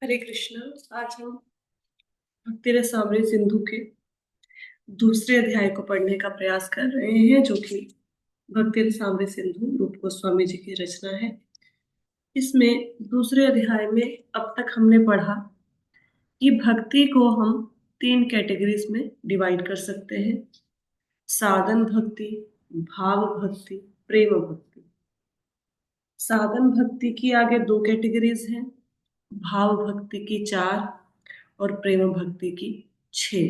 हरे कृष्णा। आज हम भक्ति रसामृत सिंधु के दूसरे अध्याय को पढ़ने का प्रयास कर रहे हैं, जो कि भक्ति रसामृत सिंधु रूप गोस्वामी जी की रचना है। इसमें दूसरे अध्याय में अब तक हमने पढ़ा कि भक्ति को हम तीन कैटेगरीज में डिवाइड कर सकते हैं: साधन भक्ति, भाव भक्ति, प्रेम भक्ति। साधन भक्ति की आगे दो कैटेगरीज हैं: भाव भक्ति की चार और प्रेम भक्ति की छह।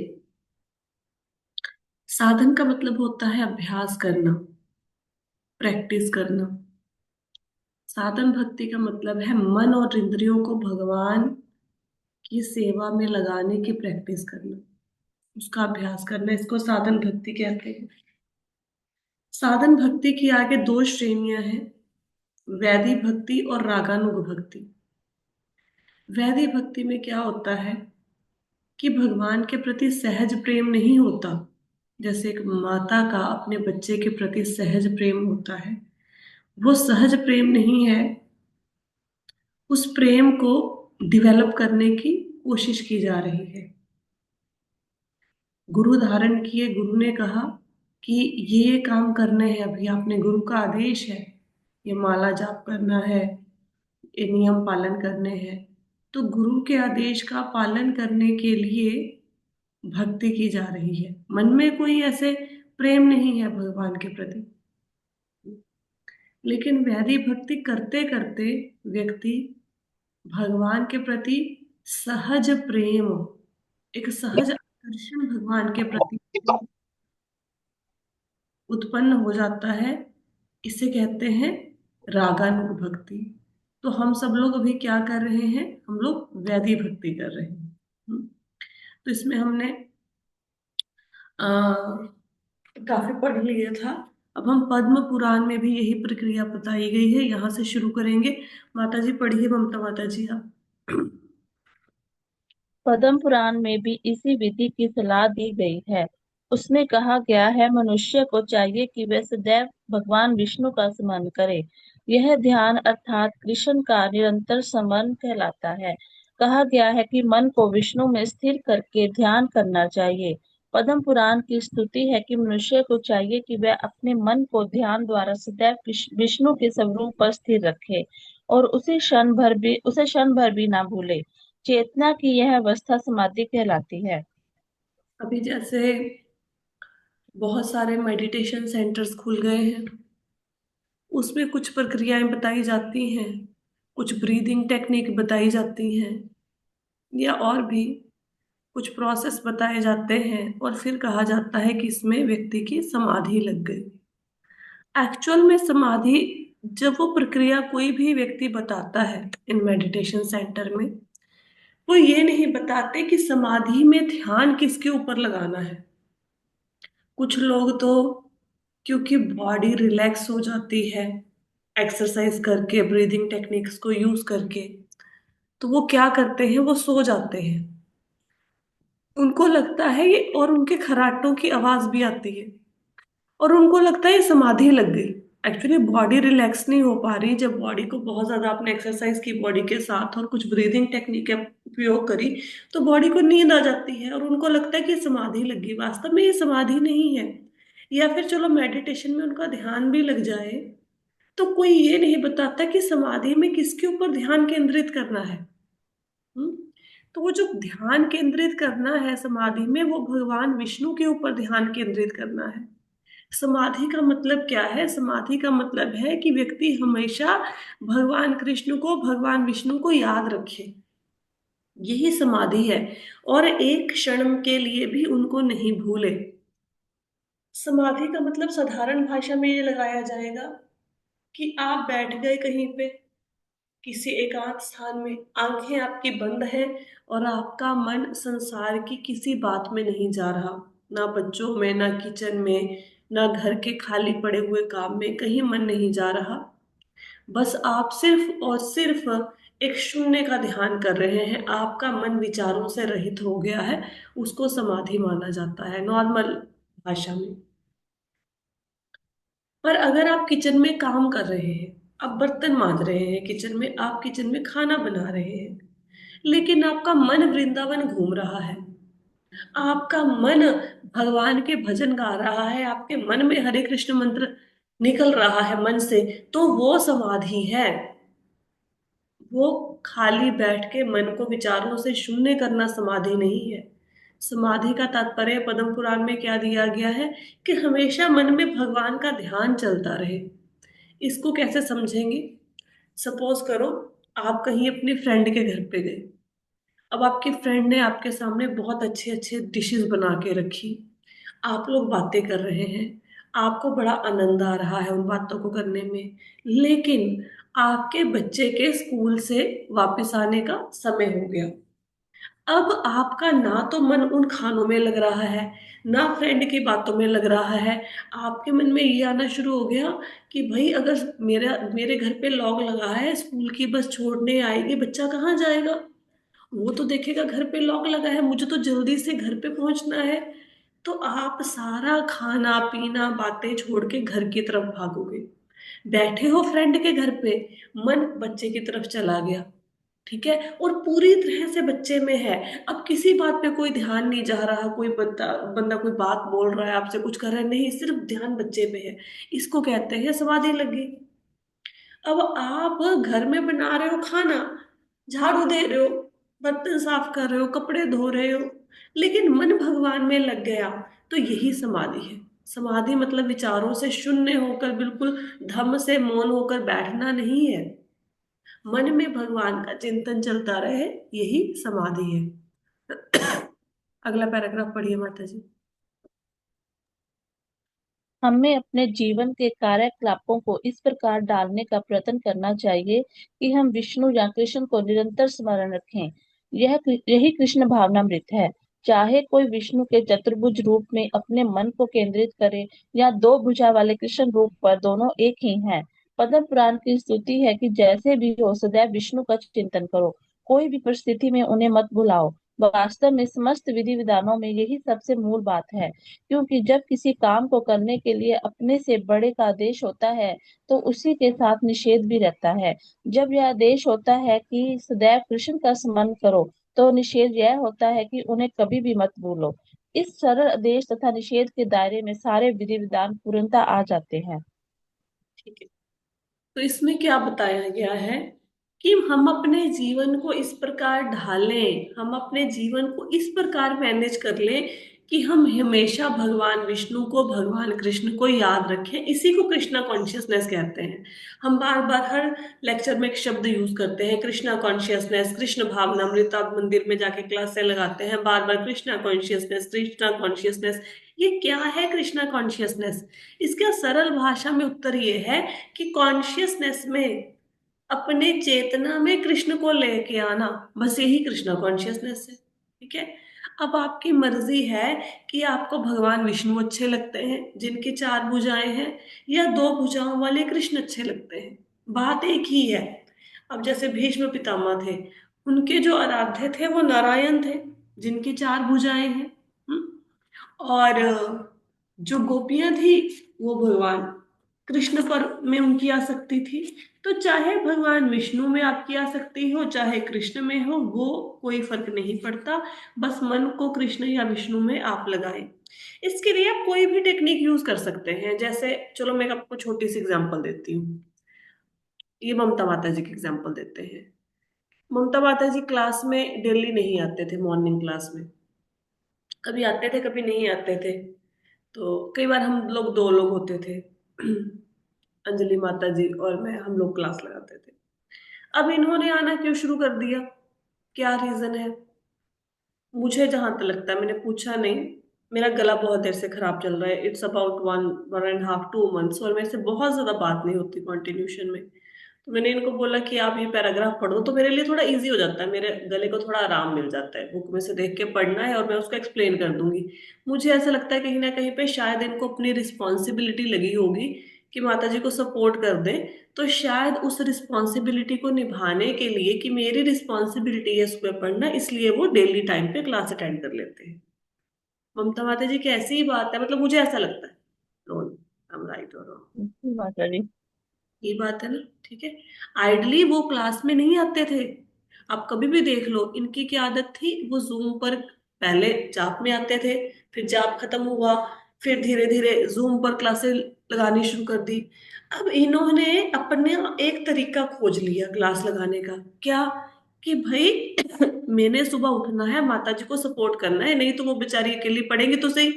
साधन का मतलब होता है अभ्यास करना, प्रैक्टिस करना। साधन भक्ति का मतलब है मन और इंद्रियों को भगवान की सेवा में लगाने की प्रैक्टिस करना, उसका अभ्यास करना। इसको साधन भक्ति कहते हैं। साधन भक्ति की आगे दो श्रेणियां हैं: वैधि भक्ति और रागानुग भक्ति। वैधि भक्ति में क्या होता है कि भगवान के प्रति सहज प्रेम नहीं होता। जैसे एक माता का अपने बच्चे के प्रति सहज प्रेम होता है, वो सहज प्रेम नहीं है। उस प्रेम को डेवलप करने की कोशिश की जा रही है। गुरु धारण किए, गुरु ने कहा कि ये काम करने हैं, अभी आपने, गुरु का आदेश है, ये माला जाप करना है, ये नियम पालन करने हैं। तो गुरु के आदेश का पालन करने के लिए भक्ति की जा रही है। मन में कोई ऐसे प्रेम नहीं है भगवान के प्रति, लेकिन वैधि भक्ति करते करते व्यक्ति भगवान के प्रति सहज प्रेम, एक सहज आकर्षण भगवान के प्रति उत्पन्न हो जाता है। इसे कहते हैं रागानुग भक्ति। तो हम सब लोग अभी क्या कर रहे हैं? हम लोग वैधि भक्ति कर रहे हैं। तो इसमें हमने आ, काफी पढ़ लिया था। अब हम पद्म पुराण में भी यही प्रक्रिया बताई गई है, यहाँ से शुरू करेंगे। माता जी पढ़िए, ममता माता जी आप। पद्म पुराण में भी इसी विधि की सलाह दी गई है। उसमें कहा गया है, मनुष्य को चाहिए कि वह सदैव भगवान विष्णु का स्मरण करे। यह ध्यान अर्थात कृष्ण का निरंतर स्मरण कहलाता है। कहा गया है कि मन को विष्णु में स्थिर करके ध्यान करना चाहिए। पद्म पुराण की स्तुति है कि मनुष्य को चाहिए कि वह अपने मन को ध्यान द्वारा सदैव विष्णु के स्वरूप पर स्थिर रखे और उसे क्षण भर भी ना भूले। चेतना की यह अवस्था समाधि कहलाती है। अभी जैसे बहुत सारे मेडिटेशन सेंटर्स खुल गए हैं, उसमें कुछ प्रक्रियाएं बताई जाती हैं, कुछ ब्रीदिंग टेक्निक बताई जाती हैं, या और भी कुछ प्रोसेस बताए जाते हैं, और फिर कहा जाता है कि इसमें व्यक्ति की समाधि लग गई। एक्चुअल में समाधि, जब वो प्रक्रिया कोई भी व्यक्ति बताता है इन मेडिटेशन सेंटर में, वो ये नहीं बताते कि समाधि में ध्यान किसके ऊपर लगाना है। कुछ लोग तो, क्योंकि बॉडी रिलैक्स हो जाती है एक्सरसाइज करके, ब्रीदिंग टेक्निक्स को यूज करके, तो वो क्या करते हैं, वो सो जाते हैं। उनको लगता है ये, और उनके खर्राटों की आवाज भी आती है, और उनको लगता है ये समाधि लग गई। एक्चुअली बॉडी रिलैक्स नहीं हो पा रही। जब बॉडी को बहुत ज्यादा आपने एक्सरसाइज की बॉडी के साथ और कुछ ब्रीदिंग टेक्निक का उपयोग करी, तो बॉडी को नींद आ जाती है और उनको लगता है कि समाधि लगी। वास्तव में ये समाधि नहीं है। या फिर चलो मेडिटेशन में उनका ध्यान भी लग जाए, तो कोई ये नहीं बताता कि समाधि में किसके ऊपर ध्यान केंद्रित करना है। हम्म? तो वो जो ध्यान केंद्रित करना है समाधि में, वो भगवान विष्णु के ऊपर ध्यान केंद्रित करना है। समाधि का मतलब क्या है? समाधि का मतलब है कि व्यक्ति हमेशा भगवान कृष्ण को, भगवान विष्णु को याद रखे। यही समाधि है। और एक क्षण के लिए भी उनको नहीं भूले। समाधि का मतलब साधारण भाषा में ये लगाया जाएगा कि आप बैठ गए कहीं पे, किसी एकांत स्थान में, आंखें आपकी बंद हैं, और आपका मन संसार की किसी बात में नहीं जा रहा। ना बच्चों में, ना किचन में, ना घर के खाली पड़े हुए काम में, कहीं मन नहीं जा रहा। बस आप सिर्फ और सिर्फ एक शून्य का ध्यान कर रहे हैं। आपका मन विचारों से रहित हो गया है। उसको समाधि माना जाता है नॉर्मल भाषा में। पर अगर आप किचन में काम कर रहे हैं, आप बर्तन मांज रहे हैं, किचन में आप किचन में खाना बना रहे हैं, लेकिन आपका मन वृंदावन घूम रहा है, आपका मन भगवान के भजन गा रहा है, आपके मन में हरे कृष्ण मंत्र निकल रहा है मन से, तो वो समाधि है। वो खाली बैठ के मन को विचारों से शून्य करना समाधि नहीं है। समाधि का तात्पर्य पद्म पुराण में क्या दिया गया है कि हमेशा मन में भगवान का ध्यान चलता रहे। इसको कैसे समझेंगे? सपोज करो आप कहीं अपनी फ्रेंड के घर पे गए। अब आपकी फ्रेंड ने आपके सामने बहुत अच्छे अच्छे डिशेस बना के रखी, आप लोग बातें कर रहे हैं, आपको बड़ा आनंद आ रहा है उन बातों को करने में। लेकिन आपके बच्चे के स्कूल से वापस आने का समय हो गया। अब आपका ना तो मन उन खानों में लग रहा है, ना फ्रेंड की बातों में लग रहा है। आपके मन में ये आना शुरू हो गया कि भाई अगर मेरा मेरे घर पे लॉक लगा है, स्कूल की बस छोड़ने आएगी, बच्चा कहाँ जाएगा? वो तो देखेगा घर पे लॉक लगा है, मुझे तो जल्दी से घर पे पहुंचना है। तो आप सारा खाना पीना बातें छोड़ के घर की तरफ भागोगे। बैठे हो फ्रेंड के घर पे, मन बच्चे की तरफ चला गया। ठीक है, और पूरी तरह से बच्चे में है। अब किसी बात पे कोई ध्यान नहीं जा रहा, कोई बंदा बंदा कोई बात बोल रहा है आपसे, कुछ कर रहा है नहीं, सिर्फ ध्यान बच्चे पे है। इसको कहते हैं समाधि लगी। अब आप घर में बना रहे हो खाना, झाड़ू दे रहे हो, बर्तन साफ कर रहे हो, कपड़े धो रहे हो, लेकिन मन भगवान में लग गया, तो यही समाधि है। समाधि मतलब विचारों से शून्य होकर, बिल्कुल धम्म से मौन होकर बैठना नहीं है। मन में भगवान का चिंतन चलता रहे, यही समाधि है। अगला पैराग्राफ पढ़िए माता जी। हमें अपने जीवन के कार्यकलापों को इस प्रकार डालने का प्रयत्न करना चाहिए कि हम विष्णु या कृष्ण को निरंतर स्मरण रखें। यही कृष्ण भावनामृत है। चाहे कोई विष्णु के चतुर्भुज रूप में अपने मन को केंद्रित करे या दो भुजा वाले कृष्ण रूप पर, दोनों एक ही हैं। पद्म पुराण की स्तुति है कि जैसे भी हो सदैव विष्णु का चिंतन करो, कोई भी परिस्थिति में उन्हें मत भुलाओ। वास्तव में समस्त विधि विधानों में यही सबसे मूल बात है, क्योंकि जब किसी काम को करने के लिए अपने से बड़े का आदेश होता है तो उसी के साथ निषेध भी रहता है। जब यह आदेश होता है कि सदैव कृष्ण का स्मरण करो, तो निषेध यह होता है कि उन्हें कभी भी मत भूलो। इस सरल आदेश तथा निषेध के दायरे में सारे विधि विधान पूर्णतः आ जाते हैं। ठीक है, तो इसमें क्या बताया गया है कि हम अपने जीवन को इस प्रकार ढालें, हम अपने जीवन को इस प्रकार मैनेज कर लें कि हम हमेशा भगवान विष्णु को, भगवान कृष्ण को याद रखें। इसी को कृष्णा कॉन्शियसनेस कहते हैं। हम बार बार हर लेक्चर में एक शब्द यूज करते हैं, कृष्णा कॉन्शियसनेस, कृष्ण भावनामृत। आप मंदिर में जाके क्लासें लगाते हैं, बार बार कृष्णा कॉन्शियसनेस, कृष्णा कॉन्शियसनेस। ये क्या है कृष्णा कॉन्शियसनेस? इसका सरल भाषा में उत्तर ये है कि कॉन्शियसनेस में अपने चेतना में कृष्ण को लेके आना, बस यही कृष्णा कॉन्शियसनेस है। ठीक है, अब आपकी मर्जी है कि आपको भगवान विष्णु अच्छे लगते हैं जिनकी चार भुजाएं हैं, या दो भुजाओं वाले कृष्ण अच्छे लगते हैं। बात एक ही है। अब जैसे भीष्म पितामह थे, उनके जो आराध्य थे वो नारायण थे जिनकी चार भुजाएं हैं। और जो गोपियां थी वो भगवान कृष्ण पर में उनकी आसक्ति थी। तो चाहे भगवान विष्णु में आपकी आसक्ति हो, चाहे कृष्ण में हो, वो कोई फर्क नहीं पड़ता। बस मन को कृष्ण या विष्णु में आप लगाएं। इसके लिए आप कोई भी टेक्निक यूज कर सकते हैं। जैसे चलो मैं आपको छोटी सी एग्जांपल देती हूँ। ये ममता माता जी की एग्जांपल देते हैं। ममता माता जी क्लास में डेली नहीं आते थे, मॉर्निंग क्लास में कभी आते थे कभी नहीं आते थे। तो कई बार हम लोग दो लोग होते थे, अंजलि माता जी और मैं, हम लोग क्लास लगाते थे। अब इन्होंने आना क्यों शुरू कर दिया? क्या रीजन है? मुझे जहां तक लगता है, मैंने पूछा नहीं, मेरा गला बहुत देर से खराब चल रहा है, इट्स अबाउट 1.5 2 मंथ्स, और मेरे से बहुत ज्यादा बात नहीं होती कॉन्टिन्यूशन में। तो मैंने इनको बोला कि आप ये पैराग्राफ पढ़ो, तो मेरे लिए थोड़ा इजी हो जाता है, मेरे गले को थोड़ा आराम मिल जाता है। बुक में से देख के पढ़ना है और मैं उसको एक्सप्लेन कर दूंगी। मुझे ऐसा लगता है कहीं ना कहीं पे शायद इनको अपनी रिस्पॉन्सिबिलिटी लगी होगी कि माता जी को सपोर्ट कर दें। तो शायद उस रिस्पॉन्सिबिलिटी को निभाने के लिए, कि मेरी रिस्पॉन्सिबिलिटी है सुबह पढ़ना, इसलिए वो डेली टाइम पे क्लास अटेंड कर लेते हैं। ममता माता जी की ऐसी ही बात है, मतलब मुझे ऐसा लगता है। डोंट, आई एम राइट और रॉन्ग, माता जी। ये बात है ना? ठीक है, आइडली वो क्लास में नहीं आते थे, आप कभी भी देख लो, इनकी क्या आदत थी, वो जूम पर पहले जाप में आते थे, फिर जाप खत्म हुआ, फिर धीरे धीरे जूम पर क्लासेस लगानी शुरू कर दी। अब इन्होंने अपने एक तरीका खोज लिया क्लास लगाने का। क्या? कि भाई मैंने सुबह उठना है, माता जी को सपोर्ट करना है, नहीं तो वो बेचारी अकेली पढ़ेंगी तो सही।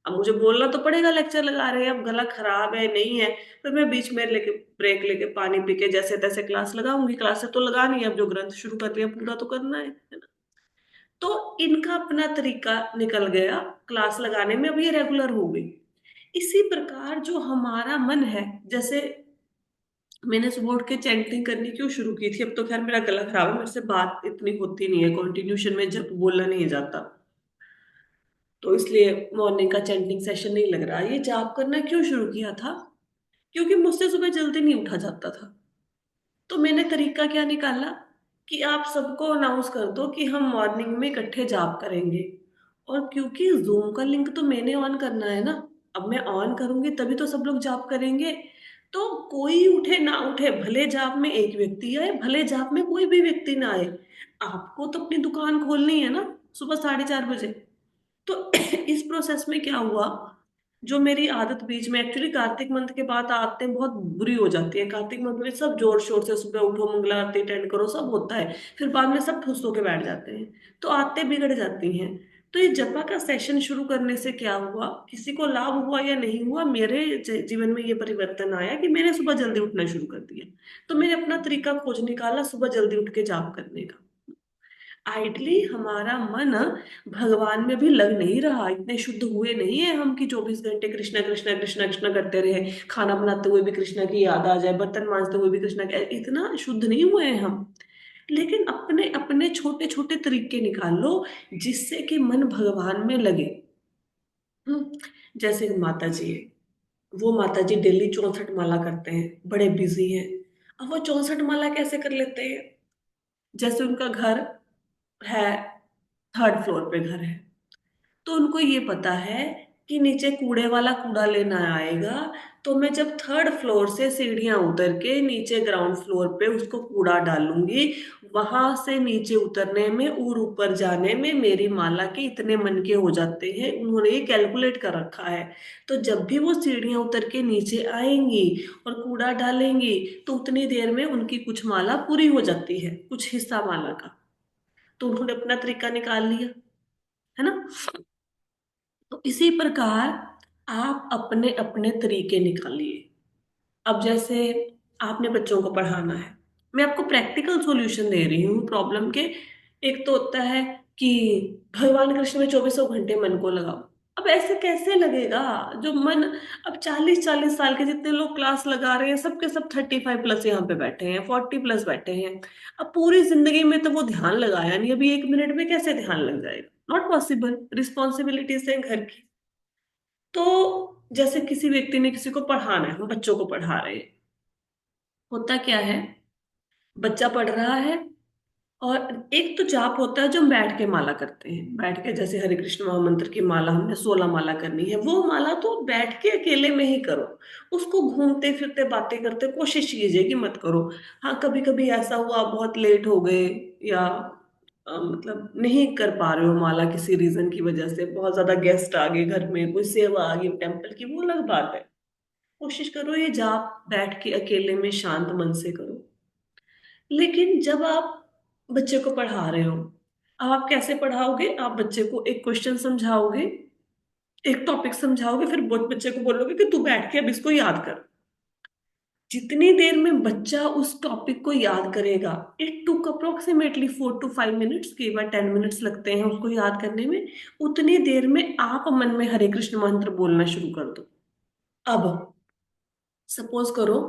अब मुझे बोलना तो पड़ेगा, लेक्चर लगा रहे हैं, अब गला खराब है नहीं है, फिर मैं बीच में लेके ब्रेक लेके पानी पी के जैसे तैसे क्लास लगाऊंगी। क्लासेस तो लगानी है, अब जो ग्रंथ शुरू कर लिया पूरा तो करना है ना। तो इनका अपना तरीका निकल गया क्लास लगाने में, अब ये रेगुलर हो गई। इसी प्रकार जो हमारा मन है, जैसे मैंने सुबह उठ के चैंटिंग करनी क्यों शुरू की थी, अब तो खैर मेरा गला खराब है, मेरे से बात इतनी होती नहीं है कॉन्टिन्यूशन में, जब बोलना नहीं जाता, तो इसलिए मॉर्निंग का चैंटिंग सेशन नहीं लग रहा। ये जाप करना क्यों शुरू किया था? क्योंकि मुझसे सुबह जल्दी नहीं उठा जाता था। तो मैंने तरीका क्या निकाला कि आप सबको अनाउंस कर दो कि हम मॉर्निंग में इकट्ठे जाप करेंगे। और क्योंकि जूम का लिंक तो मैंने ऑन करना है ना, अब मैं ऑन करूंगी तभी तो सब लोग जाप करेंगे। तो कोई उठे ना उठे, भले जाप में एक व्यक्ति आए, भले जाप में कोई भी व्यक्ति ना आए, आपको तो अपनी दुकान खोलनी है ना सुबह 4:30 बजे। तो इस प्रोसेस में क्या हुआ, जो मेरी आदत बीच में, एक्चुअली कार्तिक मंथ के बाद आदतें बहुत बुरी हो जाती है। कार्तिक मंथ में सब जोर शोर से सुबह उठो, मंगला आरती अटेंड करो, सब होता है, फिर बाद में सब ठुस होके बैठ जाते हैं, तो आदतें बिगड़ जाती हैं। तो ये जपा का सेशन शुरू करने से क्या हुआ, किसी को लाभ हुआ या नहीं हुआ, मेरे जीवन में ये परिवर्तन आया कि मैंने सुबह जल्दी उठना शुरू कर दिया। तो मैंने अपना तरीका खोज निकाला सुबह जल्दी उठ के जाप करने का। आइडली हमारा मन भगवान में भी लग नहीं रहा, इतने शुद्ध हुए नहीं है हम कि 24 घंटे कृष्णा कृष्णा कृष्णा कृष्णा करते रहे, खाना बनाते हुए भी कृष्णा की याद आ जाए, बर्तन मांजते हुए भी कृष्णा की, इतना शुद्ध नहीं हुए हैं हम। लेकिन अपने अपने छोटे छोटे तरीके निकाल लो जिससे कि मन भगवान में लगे। जैसे माता जी है, वो माता जी डेली 64 माला करते हैं, बड़े बिजी हैं। अब वो 64 माला कैसे कर लेते हैं? जैसे उनका घर है, 3rd फ्लोर पे घर है, तो उनको ये पता है कि नीचे कूड़े वाला कूड़ा लेना आएगा, तो मैं जब 3rd फ्लोर से सीढ़ियां उतर के नीचे ग्राउंड फ्लोर पे उसको कूड़ा डालूंगी, वहां से नीचे उतरने में और ऊपर जाने में मेरी माला के इतने मन के हो जाते हैं, उन्होंने ये कैलकुलेट कर रखा है। तो जब भी वो सीढ़ियां उतर के नीचे आएंगी और कूड़ा डालेंगी, तो उतनी देर में उनकी कुछ माला पूरी हो जाती है, कुछ हिस्सा माला का। तो उन्होंने अपना तरीका निकाल लिया, है ना। तो इसी प्रकार आप अपने अपने तरीके निकालिए। अब जैसे आपने बच्चों को पढ़ाना है, मैं आपको प्रैक्टिकल सॉल्यूशन दे रही हूँ प्रॉब्लम के। एक तो होता है कि भगवान कृष्ण में 2400 घंटे मन को लगाओ। अब ऐसे कैसे लगेगा जो मन, अब 40-40 साल के जितने लोग क्लास लगा रहे हैं, सबके सब 35+ यहाँ पे बैठे हैं, 40+ बैठे हैं। अब पूरी जिंदगी में तो वो ध्यान लगाया नहीं, अभी 1 मिनट में कैसे ध्यान लग जाएगा? नॉट पॉसिबल, रिस्पॉन्सिबिलिटीज है घर की। तो जैसे किसी व्यक्ति ने किसी को पढ़ाना है, हम बच्चों को पढ़ा रहे हैं, होता क्या है, बच्चा पढ़ रहा है, और एक तो जाप होता है जो हम बैठ के माला करते हैं, बैठ के जैसे हरे कृष्ण महामंत्र की माला हमने 16 माला करनी है, वो माला तो बैठ के अकेले में ही करो। उसको घूमते फिरते बातें करते कोशिश कीजिए कि मत करो। हाँ, कभी कभी ऐसा हुआ बहुत लेट हो गए, या मतलब नहीं कर पा रहे हो माला किसी रीजन की वजह से, बहुत ज्यादा गेस्ट आ गए घर में, कोई सेवा आ गई टेम्पल की, वो अलग बात है। कोशिश करो ये जाप बैठ के अकेले में शांत मन से करो। लेकिन जब आप बच्चे को पढ़ा रहे हो, अब आप कैसे पढ़ाओगे? आप बच्चे को एक क्वेश्चन समझाओगे, एक टॉपिक समझाओगे, फिर बच्चे को बोलोगे कि तू बैठ के अब इसको याद कर। जितनी देर में बच्चा उस टॉपिक को याद करेगा, it took approximately 4 to 5 minutes, कई बार 10 मिनट्स लगते हैं उसको याद करने में, उतनी देर में आप मन में हरे कृष्ण मंत्र बोलना शुरू कर दो। अब सपोज करो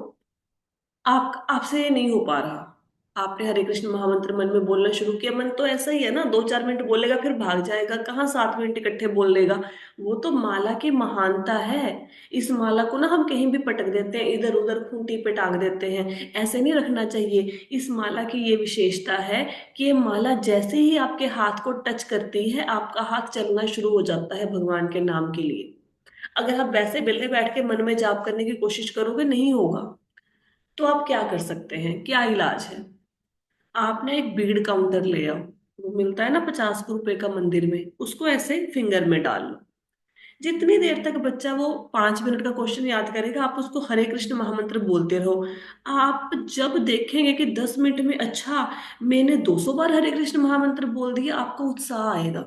आप आपसे ये नहीं हो पा रहा, आपने हरे कृष्ण महामंत्र मन में बोलना शुरू किया, मन तो ऐसा ही है ना, 2-4 मिनट बोलेगा फिर भाग जाएगा, कहाँ 7 मिनट इकट्ठे बोल लेगा। वो तो माला की महानता है। इस माला को ना हम कहीं भी पटक देते हैं, इधर उधर खूंटी पे टांग देते हैं, ऐसे नहीं रखना चाहिए। इस माला की ये विशेषता है कि ये माला जैसे ही आपके हाथ को टच करती है, आपका हाथ चलना शुरू हो जाता है भगवान के नाम के लिए। अगर आप वैसे बेले बैठ के मन में जाप करने की कोशिश करोगे, नहीं होगा। तो आप क्या कर सकते हैं, क्या इलाज है? आप ना एक बीड काउंटर ले आओ, वो मिलता है ना 50 रुपए का मंदिर में, उसको ऐसे फिंगर में डाल लो। जितनी देर तक बच्चा वो 5 मिनट का क्वेश्चन याद करेगा, आप उसको हरे कृष्ण महामंत्र बोलते रहो। आप जब देखेंगे कि 10 मिनट में अच्छा मैंने 200 बार हरे कृष्ण महामंत्र बोल दिया, आपको उत्साह आएगा।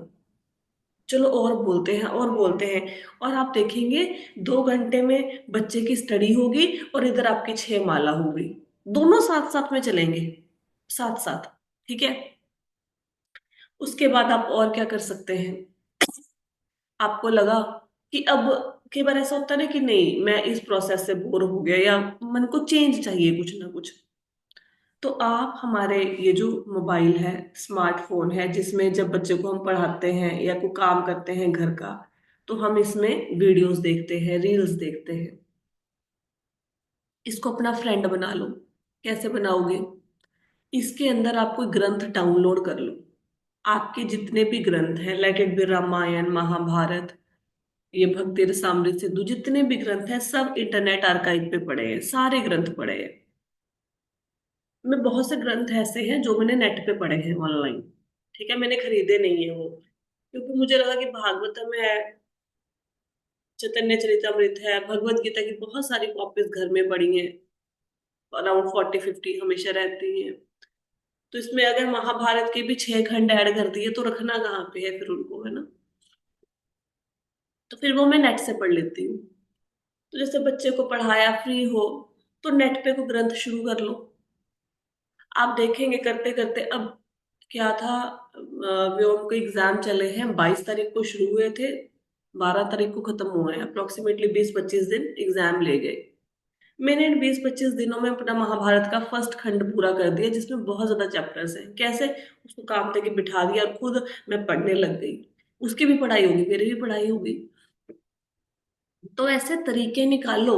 चलो और बोलते हैं और बोलते हैं, और आप देखेंगे 2 घंटे में बच्चे की स्टडी होगी और इधर आपकी 6 माला होगी। दोनों साथ साथ में चलेंगे, साथ साथ। ठीक है। उसके बाद आप और क्या कर सकते हैं? आपको लगा कि अब, कई बार ऐसा होता है ना कि नहीं, मैं इस प्रोसेस से बोर हो गया या मन को चेंज चाहिए कुछ ना कुछ, तो आप हमारे ये जो मोबाइल है, स्मार्टफोन है, जिसमें जब बच्चे को हम पढ़ाते हैं या कोई काम करते हैं घर का, तो हम इसमें वीडियोस देखते हैं, रील्स देखते हैं। इसको अपना फ्रेंड बना लो। कैसे बनाओगे? इसके अंदर आप कोई ग्रंथ डाउनलोड कर लो। आपके जितने भी ग्रंथ हैं, let it be Ramayan, Mahabharat, ये भक्ति रसामृत सिंधु, जितने भी ग्रंथ हैं सब इंटरनेट आर्काइव पे पड़े हैं, सारे ग्रंथ पड़े हैं। मैं बहुत से ग्रंथ ऐसे हैं जो मैंने नेट पे पढ़े हैं ऑनलाइन। ठीक है, मैंने खरीदे नहीं है वो, क्योंकि मुझे लगा कि भागवतम है, चैतन्य चरितमृत है, भगवत गीता की बहुत सारी कॉपीज घर में पड़ी हैं, अराउंड 40-50 हमेशा रहती हैं। तो इसमें अगर महाभारत के भी 6 खंड ऐड कर दिए तो रखना कहाँ पे है फिर उनको, है ना? तो फिर वो मैं नेट से पढ़ लेती हूँ। तो जैसे बच्चे को पढ़ाया, फ्री हो, तो नेट पे को ग्रंथ शुरू कर लो। आप देखेंगे करते करते, अब क्या था, व्योम के एग्जाम चले हैं, 22 तारीख को शुरू हुए थे, 12 तारीख को खत्म हुए हैं, अप्रोक्सीमेटली 20-25 दिन एग्जाम ले गए। मैंने इन 20-25 दिनों में अपना महाभारत का फर्स्ट खंड पूरा कर दिया, जिसमें बहुत ज्यादा चैप्टर्स हैं। कैसे? उसको काम तक बिठा दिया और खुद मैं पढ़ने लग गई। उसकी भी पढ़ाई होगी, मेरी भी पढ़ाई होगी। तो ऐसे तरीके निकालो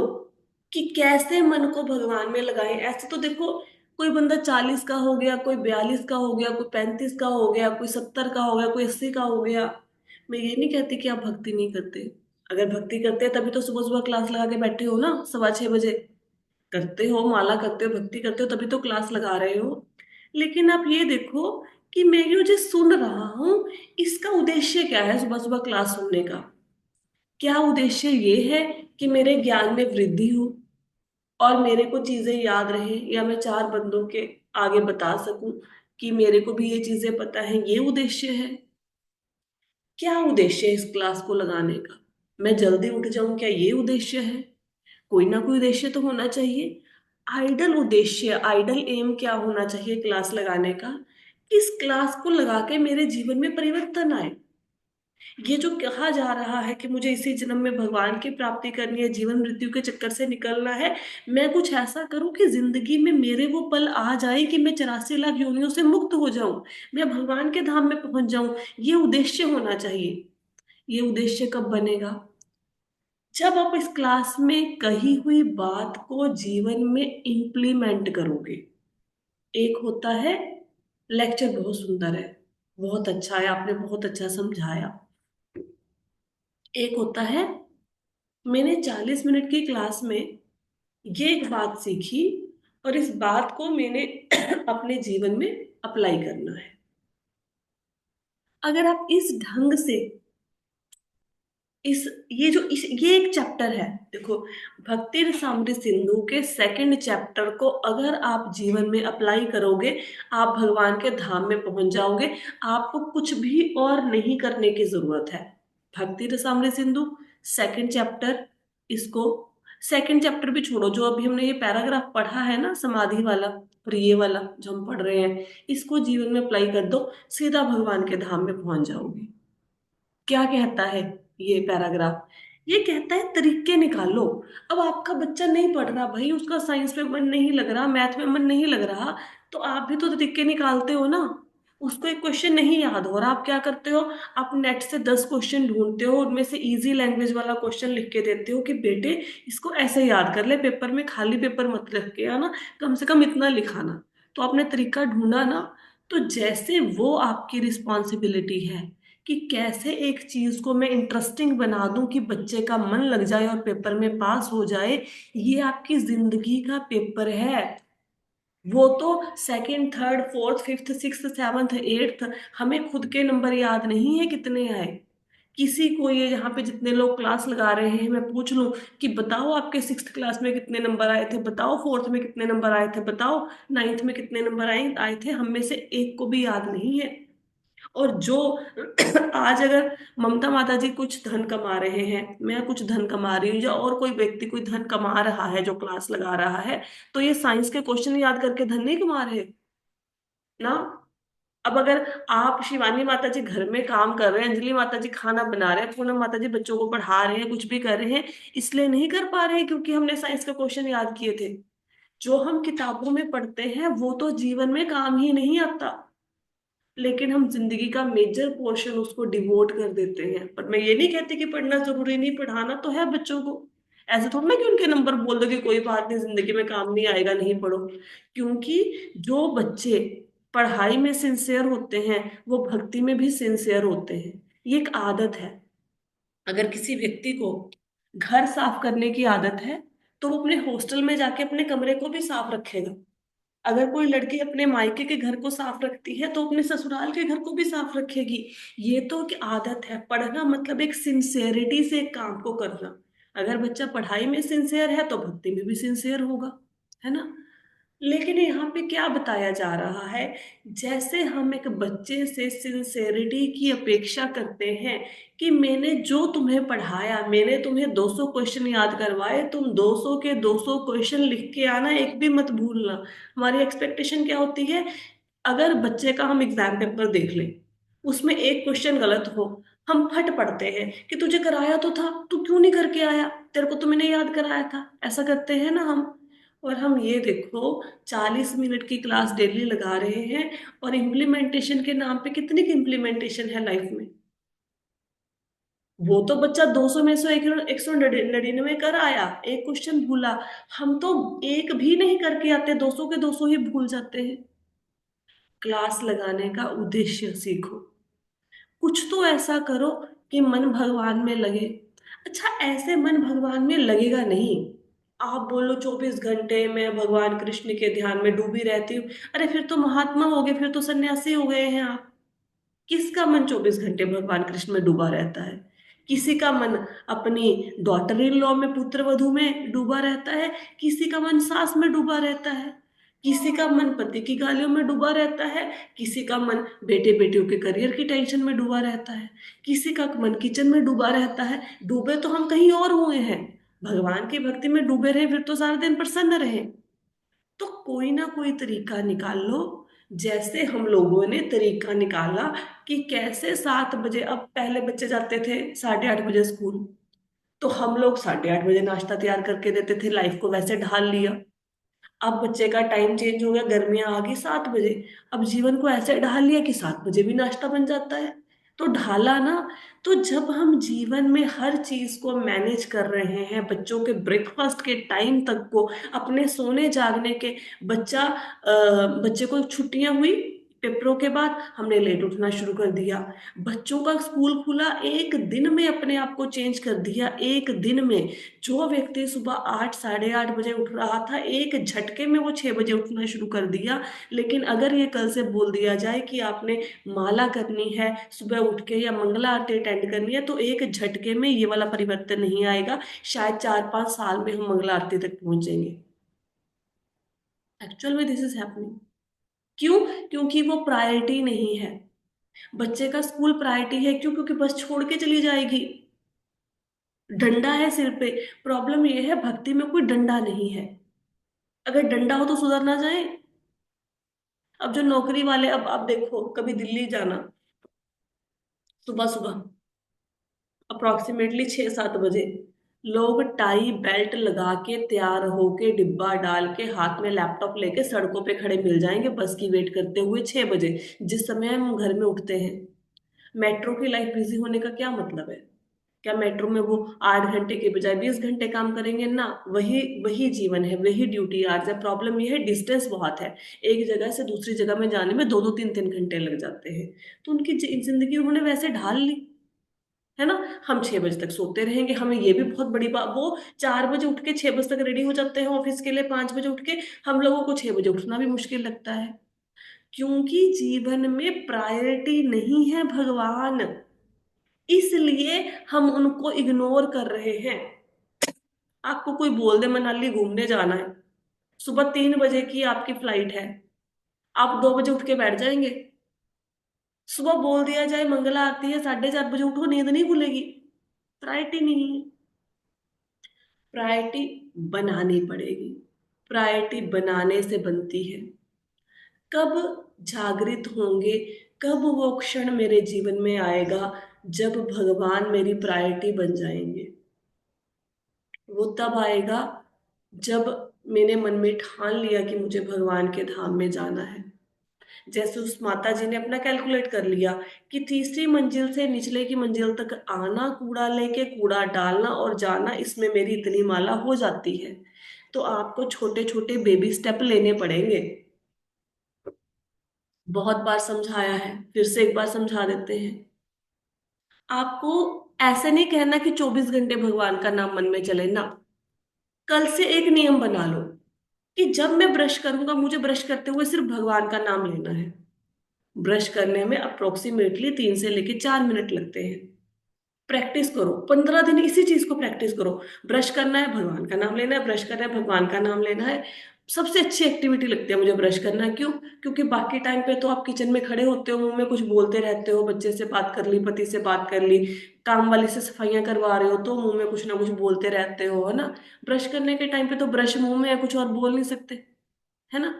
कि कैसे मन को भगवान में लगाएं। ऐसे तो देखो, कोई बंदा 40 का हो गया, कोई 42 का हो गया, कोई 35 का हो गया, कोई 70 का हो गया, कोई 80 का हो गया। मैं ये नहीं कहती कि आप भक्ति नहीं करते। अगर भक्ति करते हैं तभी तो सुबह सुबह क्लास लगा के बैठे हो ना, 6:15 बजे। करते हो, माला करते हो, भक्ति करते हो, तभी तो क्लास लगा रहे हो। लेकिन आप ये देखो कि मैं ये जो सुन रहा हूँ, इसका उद्देश्य क्या है सुबह सुबह क्लास सुनने का? क्या उद्देश्य ये है कि मेरे ज्ञान में वृद्धि हो और मेरे को चीजें याद रहे, या मैं 4 बंदों के आगे बता सकूं कि मेरे को भी ये चीजें पता है? ये उद्देश्य है? क्या उद्देश्य है इस क्लास को लगाने का? मैं जल्दी उठ जाऊं, क्या ये उद्देश्य है? कोई ना कोई उद्देश्य तो होना चाहिए। आइडल उद्देश्य, आइडल एम क्या होना चाहिए क्लास लगाने का? इस क्लास को लगा के मेरे जीवन में परिवर्तन आए। ये जो कहा जा रहा है कि मुझे इसी जन्म में भगवान की प्राप्ति करनी है, जीवन मृत्यु के चक्कर से निकलना है, मैं कुछ ऐसा करूं कि जिंदगी में मेरे वो पल आ जाए कि मैं 84 लाख योनियों से मुक्त हो जाऊं, मैं भगवान के धाम में पहुंच जाऊं। ये उद्देश्य होना चाहिए। ये उद्देश्य कब बनेगा? जब आप इस क्लास में कही हुई बात को जीवन में इंप्लीमेंट करोगे। एक होता है लेक्चर बहुत सुंदर है, बहुत अच्छा है, आपने बहुत अच्छा समझाया। एक होता है मैंने 40 मिनट की क्लास में ये एक बात सीखी और इस बात को मैंने अपने जीवन में अप्लाई करना है। अगर आप इस ढंग से इस ये एक चैप्टर है, देखो, भक्ति रसामृत सिंधु के सेकंड चैप्टर को अगर आप जीवन में अप्लाई करोगे, आप भगवान के धाम में पहुंच जाओगे। आपको कुछ भी और नहीं करने की जरूरत है। भक्ति रसामृत सिंधु सेकंड चैप्टर, इसको, सेकंड चैप्टर भी छोड़ो, जो अभी हमने ये पैराग्राफ पढ़ा है ना समाधि वाला, और ये वाला जो हम पढ़ रहे हैं, इसको जीवन में अप्लाई कर दो, सीधा भगवान के धाम में पहुंच जाओगे। क्या कहता है ये पैराग्राफ? ये कहता है तरीके निकालो। अब आपका बच्चा नहीं पढ़ रहा भाई, उसका साइंस में मन नहीं लग रहा, मैथ में मन नहीं लग रहा, तो आप भी तो तरीके निकालते हो ना। उसको एक क्वेश्चन नहीं याद हो रहा, आप क्या करते हो? आप नेट से 10 क्वेश्चन ढूंढते हो, उनमें से इजी लैंग्वेज वाला क्वेश्चन लिख के देते हो कि बेटे इसको ऐसे याद कर ले, पेपर में खाली पेपर मत रख के आना, कम से कम इतना लिखाना। तो आपने तरीका ढूंढा ना। तो जैसे वो आपकी रिस्पॉन्सिबिलिटी है कि कैसे एक चीज को मैं इंटरेस्टिंग बना दूं कि बच्चे का मन लग जाए और पेपर में पास हो जाए, ये आपकी जिंदगी का पेपर है। वो तो second, third, fourth, fifth, sixth, seventh, eighth, हमें खुद के नंबर याद नहीं है कितने आए। किसी को ये यहाँ पे जितने लोग क्लास लगा रहे हैं मैं पूछ लूं कि बताओ आपके सिक्स्थ क्लास में कितने नंबर आए थे, बताओ फोर्थ में कितने नंबर आए थे, बताओ नाइन्थ में कितने नंबर आए आए थे, हम में से एक को भी याद नहीं है। और जो आज अगर ममता माता जी कुछ धन कमा रहे हैं, मैं कुछ धन कमा रही हूँ, या और कोई व्यक्ति कोई धन कमा रहा है जो क्लास लगा रहा है, तो ये साइंस के क्वेश्चन याद करके धन नहीं कमा रहे ना। अब अगर आप शिवानी माता जी घर में काम कर रहे हैं, अंजलि माता जी खाना बना रहे हैं, पूनम माता जी बच्चों को पढ़ा रहे हैं, कुछ भी कर रहे हैं, इसलिए नहीं कर पा रहे हैं क्योंकि हमने साइंस का क्वेश्चन याद किए थे। जो हम किताबों में पढ़ते हैं वो तो जीवन में काम ही नहीं आता, लेकिन हम जिंदगी का मेजर पोर्शन उसको डिवोट कर देते हैं। पर मैं ये नहीं कहती कि पढ़ना जरूरी नहीं, पढ़ाना तो है बच्चों को। ऐसे थोड़ा ना कि उनके नंबर बोल दो कि कोई बात नहीं, जिंदगी में काम नहीं आएगा, नहीं पढ़ो। क्योंकि जो बच्चे पढ़ाई में सिंसियर होते हैं वो भक्ति में भी सिंसियर होते हैं। ये एक आदत है। अगर किसी व्यक्ति को घर साफ करने की आदत है तो वो अपने हॉस्टल में जाके अपने कमरे को भी साफ रखेगा। अगर कोई लड़की अपने मायके के घर को साफ रखती है तो अपने ससुराल के घर को भी साफ रखेगी। ये तो एक आदत है। पढ़ना मतलब एक सिंसियरिटी से एक काम को करना। अगर बच्चा पढ़ाई में सिंसियर है तो भक्ति में भी सिंसियर होगा, है ना। लेकिन यहाँ पे क्या बताया जा रहा है, जैसे हम एक बच्चे से सिंसेरिटी की अपेक्षा करते हैं कि मैंने जो तुम्हें पढ़ाया, मैंने तुम्हें 200 क्वेश्चन याद करवाए, तुम 200 के 200 क्वेश्चन लिख के आना, एक भी मत भूलना। हमारी एक्सपेक्टेशन क्या होती है, अगर बच्चे का हम एग्जाम पेपर देख लें, उसमें एक क्वेश्चन गलत हो, हम फट पड़ते हैं कि तुझे कराया तो था, तू क्यों नहीं करके आया, तेरे को तो मैंने याद कराया था, ऐसा करते हैं ना हम। और हम ये देखो 40 मिनट की क्लास डेली लगा रहे हैं, और इम्प्लीमेंटेशन के नाम पे कितनी की इम्प्लीमेंटेशन है लाइफ में। वो तो बच्चा 200 में से 199 कर आया, एक क्वेश्चन भूला। हम तो एक भी नहीं करके आते, 200 के 200 ही भूल जाते हैं। क्लास लगाने का उद्देश्य सीखो, कुछ तो ऐसा करो कि मन भगवान में लगे। अच्छा, ऐसे मन भगवान में लगेगा नहीं। आप बोलो 24 घंटे मैं भगवान कृष्ण के ध्यान में डूबी रहती हूँ, अरे फिर तो महात्मा हो गए, फिर तो सन्यासी हो गए हैं आप। किसका मन 24 घंटे भगवान कृष्ण में डूबा रहता है? किसी का मन अपनी डॉटर इन लॉ में, पुत्र वधू में डूबा रहता है, किसी का मन सास में डूबा रहता है, किसी का मन पति की गालियों में डूबा रहता है, किसी का मन बेटे बेटियों के करियर की टेंशन में डूबा रहता है, किसी का मन किचन में डूबा रहता है। डूबे तो हम कहीं और हुए हैं, भगवान की भक्ति में डूबे रहे फिर तो सारा दिन प्रसन्न रहे। तो कोई ना कोई तरीका निकाल लो। जैसे हम लोगों ने तरीका निकाला कि कैसे 7 बजे, अब पहले बच्चे जाते थे 8:30 बजे स्कूल, तो हम लोग 8:30 बजे नाश्ता तैयार करके देते थे, लाइफ को वैसे ढाल लिया। अब बच्चे का टाइम चेंज हो गया, गर्मियां आ गई 7 बजे, अब जीवन को ऐसे ढाल लिया कि 7 बजे भी नाश्ता बन जाता है। तो ढाला ना। तो जब हम जीवन में हर चीज को मैनेज कर रहे हैं, बच्चों के ब्रेकफास्ट के टाइम तक को, अपने सोने जागने के, बच्चे को छुट्टियां हुई पेपरों के बाद, हमने लेट उठना शुरू कर दिया। बच्चों का स्कूल खुला, एक दिन में अपने आप को चेंज कर दिया, एक दिन में। जो व्यक्ति सुबह 8, 8:30 बजे उठ रहा था, एक झटके में वो 6 बजे उठना शुरू कर दिया। लेकिन अगर ये कल से बोल दिया जाए कि आपने माला करनी है सुबह उठ के, या मंगला आरती अटेंड करनी है, तो एक झटके में ये वाला परिवर्तन नहीं आएगा। शायद 4, 5 साल में हम मंगला आरती तक पहुंचेंगे। एक्चुअल में दिस इज हैपनिंग। क्यों? क्योंकि वो प्रायोरिटी नहीं है। बच्चे का स्कूल प्रायोरिटी है, क्यों? क्योंकि बस छोड़ के चली जाएगी, डंडा है सिर पे। प्रॉब्लम ये है, भक्ति में कोई डंडा नहीं है। अगर डंडा हो तो सुधर ना जाए। अब जो नौकरी वाले, अब आप देखो, कभी दिल्ली जाना, सुबह सुबह अप्रोक्सीमेटली 6, 7 बजे, लोग टाई बेल्ट लगा के तैयार होके डिब्बा डाल के हाथ में लैपटॉप लेके सड़कों पे खड़े मिल जाएंगे बस की वेट करते हुए 6 बजे, जिस समय हम घर में उठते हैं। मेट्रो की लाइफ बिजी होने का क्या मतलब है? क्या मेट्रो में वो 8 घंटे के बजाय 20 घंटे काम करेंगे ना? वही वही जीवन है, वही ड्यूटी आवर्स है। प्रॉब्लम ये है, डिस्टेंस बहुत है। एक जगह से दूसरी जगह में जाने में 2, 2, 3, 3 घंटे लग जाते हैं। तो उनकी जिंदगी उन्होंने वैसे ढाल ली। है ना। हम 6 बजे तक सोते रहेंगे, हमें ये भी बहुत बड़ी बात, वो 4 बजे उठ के 6 बजे तक रेडी हो जाते हैं ऑफिस के लिए 5 बजे उठ के। हम लोगों को 6 बजे उठना भी मुश्किल लगता है, क्योंकि जीवन में प्रायोरिटी नहीं है भगवान, इसलिए हम उनको इग्नोर कर रहे हैं। आपको कोई बोल दे मनाली घूमने जाना है, सुबह 3 बजे की आपकी फ्लाइट है, आप 2 बजे उठ के बैठ जाएंगे। सुबह बोल दिया जाए मंगला आरती है 4:30 बजे उठो, नींद नहीं खुलेगी। प्रायोरिटी नहीं है। प्रायोरिटी बनानी पड़ेगी, प्रायोरिटी बनाने से बनती है। कब जागृत होंगे, कब वो क्षण मेरे जीवन में आएगा जब भगवान मेरी प्रायोरिटी बन जाएंगे। वो तब आएगा जब मैंने मन में ठान लिया कि मुझे भगवान के धाम में जाना है। जैसे उस माता जी ने अपना कैलकुलेट कर लिया कि तीसरी मंजिल से निचले की मंजिल तक आना, कूड़ा लेके कूड़ा डालना और जाना, इसमें मेरी इतनी माला हो जाती है। तो आपको छोटे छोटे बेबी स्टेप लेने पड़ेंगे। बहुत बार समझाया है, फिर से एक बार समझा देते हैं। आपको ऐसे नहीं कहना कि 24 घंटे भगवान का नाम मन में चले ना। कल से एक नियम बना लो कि जब मैं ब्रश करूंगा, मुझे ब्रश करते हुए सिर्फ भगवान का नाम लेना है। ब्रश करने में अप्रोक्सीमेटली 3 से लेके 4 मिनट लगते हैं। प्रैक्टिस करो, 15 दिन इसी चीज को प्रैक्टिस करो। ब्रश करना है भगवान का नाम लेना है, ब्रश करना है भगवान का नाम लेना है। सबसे अच्छी एक्टिविटी लगती है मुझे ब्रश करना। क्यों? क्योंकि बाकी टाइम पे तो आप किचन में खड़े होते हो, मुंह में कुछ बोलते रहते हो, बच्चे से बात कर ली, पति से बात कर ली, काम वाली से सफाइयां करवा रहे हो, तो मुंह में कुछ ना कुछ बोलते रहते हो, है ना। ब्रश करने के टाइम पे तो ब्रश मुंह में है, कुछ और बोल नहीं सकते, है ना।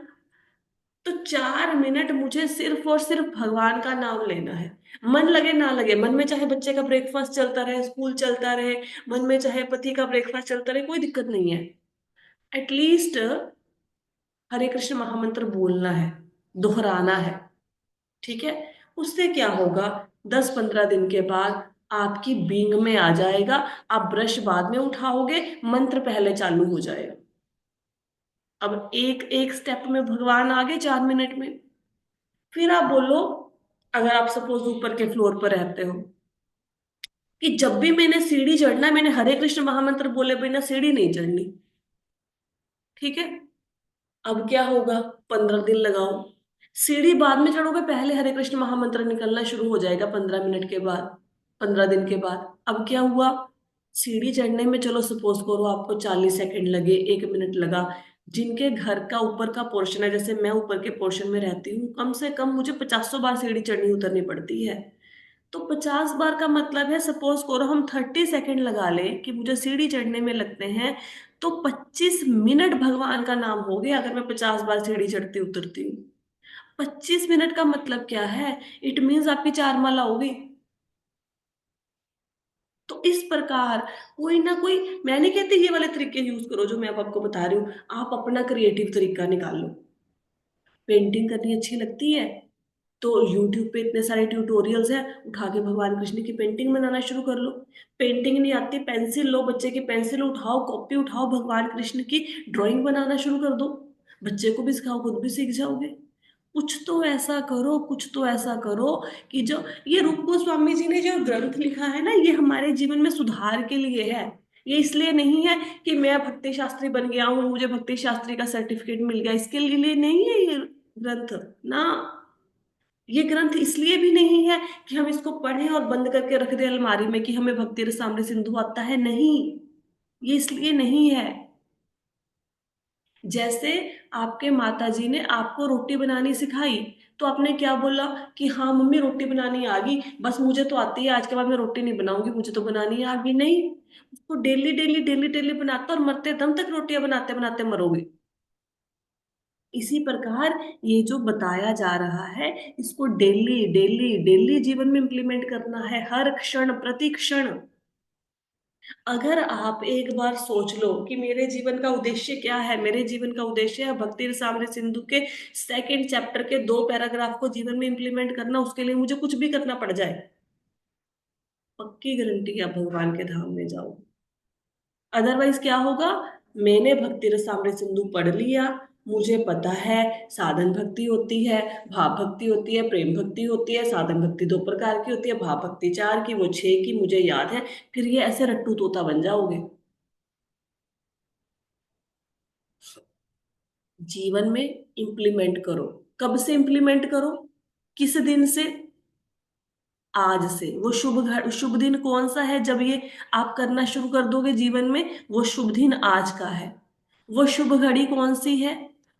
तो 4 मिनट मुझे सिर्फ और सिर्फ भगवान का नाम लेना है। मन लगे ना लगे, मन में चाहे बच्चे का ब्रेकफास्ट चलता रहे, स्कूल चलता रहे, मन में चाहे पति का ब्रेकफास्ट चलता रहे, कोई दिक्कत नहीं है। एटलीस्ट हरे कृष्ण महामंत्र बोलना है, दोहराना है। ठीक है। उससे क्या होगा, 10-15 दिन के बाद आपकी बींग में आ जाएगा। आप ब्रश बाद में उठाओगे, मंत्र पहले चालू हो जाएगा। अब एक एक स्टेप में भगवान आगे 4 मिनट में। फिर आप बोलो, अगर आप सपोज ऊपर के फ्लोर पर रहते हो, कि जब भी मैंने सीढ़ी चढ़ना है, मैंने हरे कृष्ण महामंत्र बोले बिना सीढ़ी नहीं चढ़नी। ठीक है। अब क्या होगा, 15 दिन लगाओ। सीढ़ी बाद में चढ़ोगे, पहले हरे कृष्ण महामंत्र निकलना शुरू हो जाएगा 15 मिनट के बाद, 15 दिन के बाद। अब क्या हुआ, सीढ़ी चढ़ने में चलो सपोज करो आपको 40 सेकंड लगे, 1 मिनट लगा। जिनके घर का ऊपर का पोर्शन है, जैसे मैं ऊपर के पोर्शन में रहती हूँ, कम से कम मुझे 50 बार सीढ़ी चढ़नी उतरनी पड़ती है। तो 50 बार का मतलब है, सपोज करो हम 30 सेकंड लगा लें कि मुझे सीढ़ी चढ़ने में लगते हैं, तो 25 मिनट भगवान का नाम हो गया अगर मैं 50 बार सीढ़ी चढ़ती उतरती हूँ। 25 मिनट का मतलब क्या है, इट मीन्स आपकी 4 माला हो गई। तो इस प्रकार कोई ना कोई, मैं नहीं कहती ये वाले तरीके यूज करो जो मैं अब आपको बता रही हूँ, आप अपना क्रिएटिव तरीका निकाल लो। पेंटिंग करनी अच्छी लगती है, तो यूट्यूब पे इतने सारे ट्यूटोरियल्स हैं, उठा के भगवान कृष्ण की पेंटिंग बनाना शुरू कर लो। पेंटिंग नहीं आती, पेंसिल लो, बच्चे की पेंसिल उठाओ, कॉपी उठाओ, भगवान कृष्ण की ड्राइंग बनाना शुरू कर दो। बच्चे को भी सिखाओ, खुद भी सीख जाओगे। कुछ तो ऐसा करो, कुछ तो ऐसा करो कि जो ये रूप गोस्वामी जी ने जो ग्रंथ लिखा है ना, ये हमारे जीवन में सुधार के लिए है। ये इसलिए नहीं है कि मैं भक्ति शास्त्री बन गया हूँ, मुझे भक्ति शास्त्री का सर्टिफिकेट मिल गया, इसके लिए नहीं है ये ग्रंथ ना। ये ग्रंथ इसलिए भी नहीं है कि हम इसको पढ़ें और बंद करके रख दें अलमारी में कि हमें भक्ति रसामृत सिंधु आता है, नहीं। ये इसलिए नहीं है। जैसे आपके माता जी ने आपको रोटी बनानी सिखाई, तो आपने क्या बोला कि हाँ मम्मी रोटी बनानी आ गई, बस मुझे तो आती है, आज के बाद मैं रोटी नहीं बनाऊंगी, मुझे तो बनानी आ गई। नहीं, उसको डेली डेली डेली डेली बनाता, और मरते दम तक रोटियां बनाते बनाते मरोगे। इसी प्रकार ये जो बताया जा रहा है, इसको डेली डेली डेली जीवन में इंप्लीमेंट करना है, हर क्षण प्रति क्षण। अगर आप एक बार सोच लो कि मेरे जीवन का उद्देश्य क्या है, मेरे जीवन का उद्देश्य है भक्ति रसामृत सिंधु के 2nd चैप्टर के 2 पैराग्राफ को जीवन में इंप्लीमेंट करना, उसके लिए मुझे कुछ भी करना पड़ जाए, पक्की गारंटी है आप भगवान के धाम में जाओ। अदरवाइज क्या होगा, मैंने भक्ति रसामृत सिंधु पढ़ लिया, मुझे पता है साधन भक्ति होती है, भाव भक्ति होती है, प्रेम भक्ति होती है। साधन भक्ति 2 प्रकार की होती है, भाव भक्ति 4 की, वो 6 की मुझे याद है। फिर ये ऐसे रट्टू तोता बन जाओगे? जीवन में इम्प्लीमेंट करो। कब से इम्प्लीमेंट करो? किस दिन से? आज से। वो शुभ दिन कौन सा है जब ये आप करना शुरू कर दोगे जीवन में? वो शुभ दिन आज का है। वो शुभ घड़ी कौन सी है?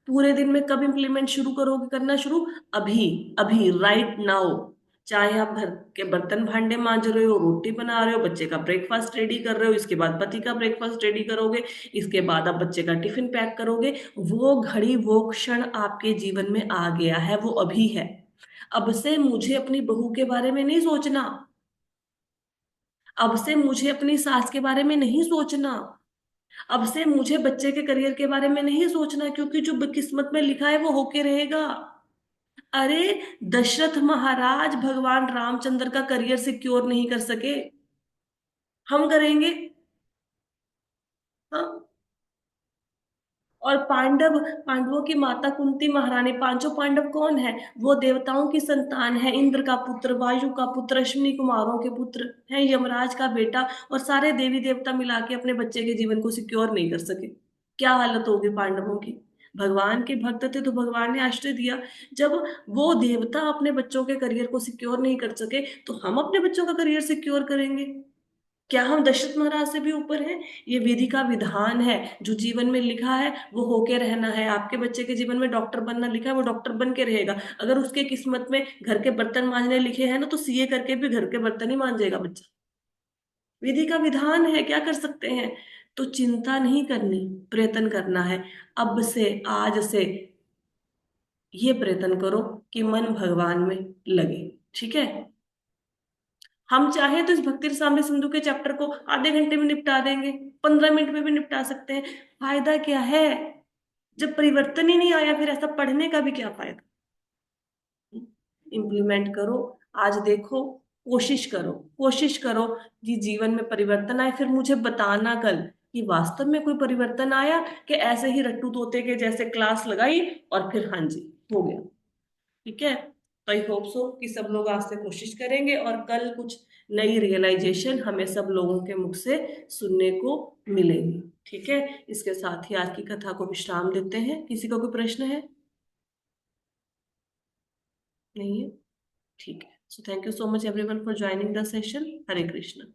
पूरे दिन में कब इंप्लीमेंट शुरू करोगे करना शुरू? अभी। अभी, राइट नाउ। चाहे आप घर के बर्तन भांडे मांज रहे हो, रोटी बना रहे हो, बच्चे का ब्रेकफास्ट रेडी कर रहे हो, इसके बाद पति का ब्रेकफास्ट रेडी करोगे, इसके बाद आप बच्चे का टिफिन पैक करोगे, वो घड़ी वो क्षण आपके जीवन में आ गया है, वो अभी है। अब से मुझे अपनी बहू के बारे में नहीं सोचना। अब से मुझे अपनी सास के बारे में नहीं सोचना। अब से मुझे बच्चे के करियर के बारे में नहीं सोचना, क्योंकि जो किस्मत में लिखा है वो होके रहेगा। अरे, दशरथ महाराज भगवान रामचंद्र का करियर सिक्योर नहीं कर सके, हम करेंगे? हाँ। और पांडवों की माता कुंती महारानी, पांचों पांडव कौन है? वो देवताओं की संतान है, इंद्र का पुत्र, वायु का पुत्र, अश्विनी कुमारों के पुत्र है, यमराज का बेटा। और सारे देवी देवता मिला के अपने बच्चे के जीवन को सिक्योर नहीं कर सके। क्या हालत होगी पांडवों की? भगवान के भक्त थे तो भगवान ने आश्रय दिया। जब वो देवता अपने बच्चों के करियर को सिक्योर नहीं कर सके, तो हम अपने बच्चों का करियर सिक्योर करेंगे? क्या हम दशरथ महाराज से भी ऊपर हैं? ये विधि का विधान है। जो जीवन में लिखा है वो होके रहना है। आपके बच्चे के जीवन में डॉक्टर बनना लिखा है, वो डॉक्टर बन के रहेगा। अगर उसके किस्मत में घर के बर्तन मांजने लिखे हैं ना, तो सीए करके भी घर के बर्तन ही मांजेगा बच्चा। विधि का विधान है, क्या कर सकते हैं? तो चिंता नहीं करनी, प्रयत्न करना है। अब से, आज से ये प्रयत्न करो कि मन भगवान में लगे। ठीक है? हम चाहें तो इस भक्ति रसामृत सिंधु के चैप्टर को आधे घंटे में निपटा देंगे, 15 मिनट में भी निपटा सकते हैं। फायदा क्या है? जब परिवर्तन ही नहीं आया, फिर ऐसा पढ़ने का भी क्या फायदा? इम्प्लीमेंट करो। आज देखो, कोशिश करो, कोशिश करो कि जीवन में परिवर्तन आए। फिर मुझे बताना कल कि वास्तव में कोई परिवर्तन आया, कि ऐसे ही रट्टू तोते के जैसे क्लास लगाई और फिर हाँ जी, हो गया। ठीक है? तो आई होप सो कि सब लोग आज से कोशिश करेंगे, और कल कुछ नई रियलाइजेशन हमें सब लोगों के मुख से सुनने को मिलेगी। ठीक है? इसके साथ ही आज की कथा को विश्राम देते हैं। किसी को कोई प्रश्न है? नहीं है? ठीक है। So thank you so much everyone for joining the session. Hare Krishna.